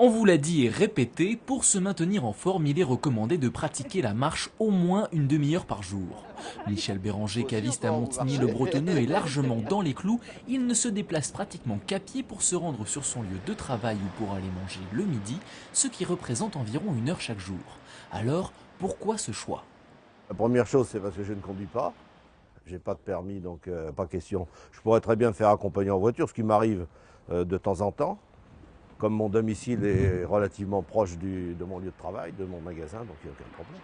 On vous l'a dit et répété, pour se maintenir en forme, il est recommandé de pratiquer la marche au moins une demi-heure par jour. Michel Béranger, Aussi, en caviste ce à moment, vous Montigny, le marchez. Bretonneux, est largement dans les clous. Il ne se déplace pratiquement qu'à pied pour se rendre sur son lieu de travail ou pour aller manger le midi, ce qui représente environ une heure chaque jour. Alors, pourquoi ce choix? La première chose, c'est parce que je ne conduis pas. J'ai pas de permis, donc pas question. Je pourrais très bien me faire accompagner en voiture, ce qui m'arrive de temps en temps. Comme mon domicile est relativement proche de mon lieu de travail, de mon magasin, donc il n'y a aucun problème.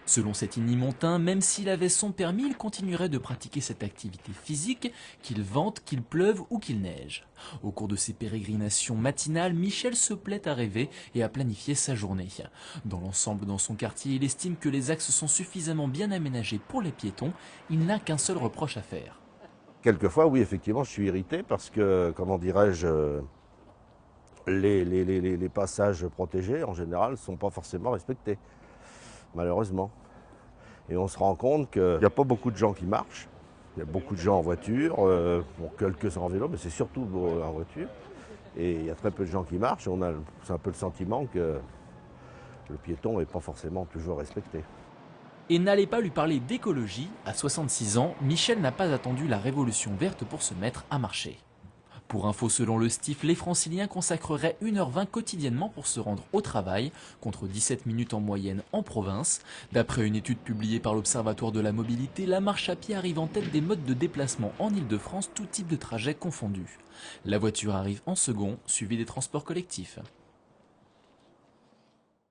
Selon cet Montin, même s'il avait son permis, il continuerait de pratiquer cette activité physique, qu'il vente, qu'il pleuve ou qu'il neige. Au cours de ses pérégrinations matinales, Michel se plaît à rêver et à planifier sa journée. Dans l'ensemble, dans son quartier, il estime que les axes sont suffisamment bien aménagés pour les piétons. Il n'a qu'un seul reproche à faire. Quelquefois, oui, effectivement, je suis irrité parce que, comment dirais-je, les passages protégés, en général, ne sont pas forcément respectés, malheureusement. Et on se rend compte qu'il n'y a pas beaucoup de gens qui marchent. Il y a beaucoup de gens en voiture, bon, quelques-uns en vélo, mais c'est surtout en voiture. Et il y a très peu de gens qui marchent. C'est un peu le sentiment que le piéton n'est pas forcément toujours respecté. Et n'allez pas lui parler d'écologie, à 66 ans, Michel n'a pas attendu la révolution verte pour se mettre à marcher. Pour info, selon le STIF, les franciliens consacreraient 1h20 quotidiennement pour se rendre au travail, contre 17 minutes en moyenne en province. D'après une étude publiée par l'Observatoire de la mobilité, la marche à pied arrive en tête des modes de déplacement en Île-de-France, tout type de trajet confondu. La voiture arrive en second, suivie des transports collectifs.